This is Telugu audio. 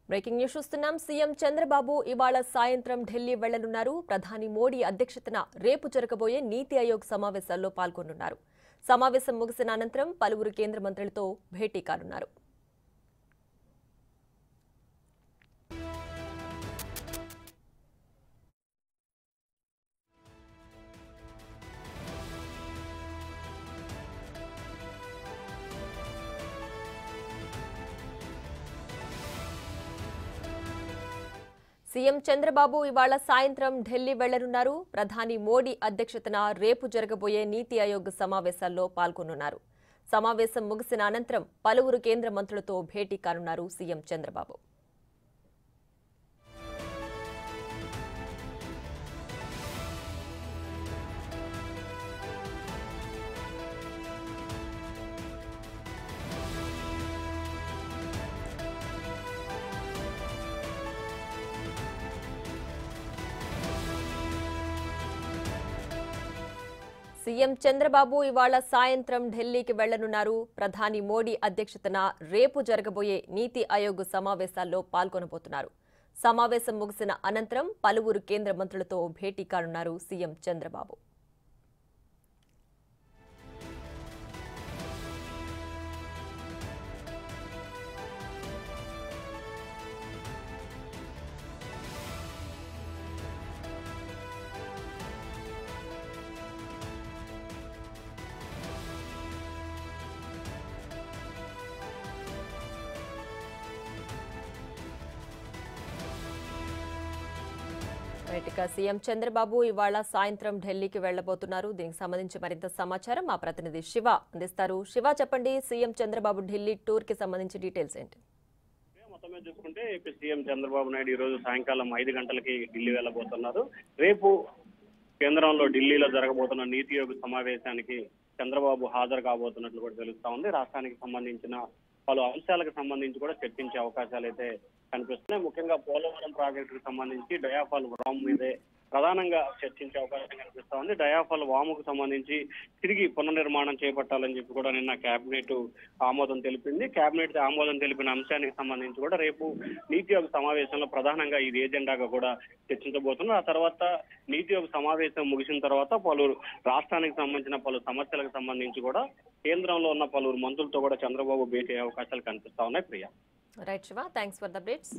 బ్రేకింగ్ న్యూస్ చూస్తున్నాం. సీఎం చంద్రబాబు ఇవాళ సాయంత్రం ఢిల్లీ వెళ్లనున్నారు. ప్రధాని మోడీ అధ్యక్షతన రేపు జరగబోయే నీతి ఆయోగ్ సమావేశాల్లో పాల్గొనున్నారు. సమావేశం ముగిసిన అనంతరం పలువురు కేంద్ర మంత్రులతో భేటీ కానున్నారు. సీఎం చంద్రబాబు ఇవాళ సాయంత్రం ఢిల్లీ వెళ్లనున్నారు. ప్రధాని మోడీ అధ్యక్షతన రేపు జరగబోయే నీతి ఆయోగ్ సమావేశాల్లో పాల్గొనున్నారు. సమావేశం ముగిసిన అనంతరం పలువురు కేంద్ర మంత్రులతో భేటీ కానున్నారు సీఎం చంద్రబాబు. సీఎం చంద్రబాబు ఇవాళ సాయంత్రం ఢిల్లీకి వెళ్లనున్నారు. ప్రధాని మోడీ అధ్యక్షతన రేపు జరగబోయే నీతి ఆయోగ్ సమావేశాల్లో పాల్గొనబోతున్నారు. సమావేశం ముగిసిన అనంతరం పలువురు కేంద్ర మంత్రులతో భేటీ కానున్నారు సీఎం చంద్రబాబు. ఇక సీఎం చంద్రబాబు ఇవాళ సాయంత్రం ఢిల్లీకి వెళ్లబోతున్నారు. దీనికి సంబంధించి మరింత సమాచారం మా ప్రతినిధి శివ అందిస్తారు. శివ, చెప్పండి, సీఎం చంద్రబాబు ఢిల్లీ టూర్ కి సంబంధించి డీటెయిల్స్ ఏంటి? మొత్తం మీద చూసుకుంటే సీఎం చంద్రబాబు నాయుడు ఈ రోజు సాయంకాలం 5 గంటలకి ఢిల్లీ వెళ్లబోతున్నారు. రేపు కేంద్రంలో ఢిల్లీలో జరగబోతున్న నీతి ఆయోగ్ సమావేశానికి చంద్రబాబు హాజరు కాబోతున్నట్లు కూడా తెలుస్తా ఉంది. రాష్ట్రానికి సంబంధించిన పలు అంశాలకు సంబంధించి కూడా చర్చించే అవకాశాలు అయితే కనిపిస్తున్నాయి. ముఖ్యంగా పోలవరం ప్రాజెక్టుకు సంబంధించి డయాఫాల్ వామ్ మీదే ప్రధానంగా చర్చించే అవకాశం కనిపిస్తా ఉంది. డయాఫాల్ వాముకు సంబంధించి తిరిగి పునర్నిర్మాణం చేపట్టాలని చెప్పి కూడా నిన్న కేబినెట్ ఆమోదం తెలిపింది. కేబినెట్ ఆమోదం తెలిపిన అంశానికి సంబంధించి కూడా రేపు నీతి ఆయోగ్ సమావేశంలో ప్రధానంగా ఇది ఎజెండాగా కూడా చర్చించబోతున్నారు. ఆ తర్వాత నీతి ఆయోగ్ సమావేశం ముగిసిన తర్వాత పలువురు రాష్ట్రానికి సంబంధించిన పలు సమస్యలకు సంబంధించి కూడా కేంద్రంలో ఉన్న పలువురు మంత్రులతో కూడా చంద్రబాబు భేటీ అయ్యే అవకాశాలు కనిపిస్తా ఉన్నాయి. Priya. Right Shiva, thanks for the updates.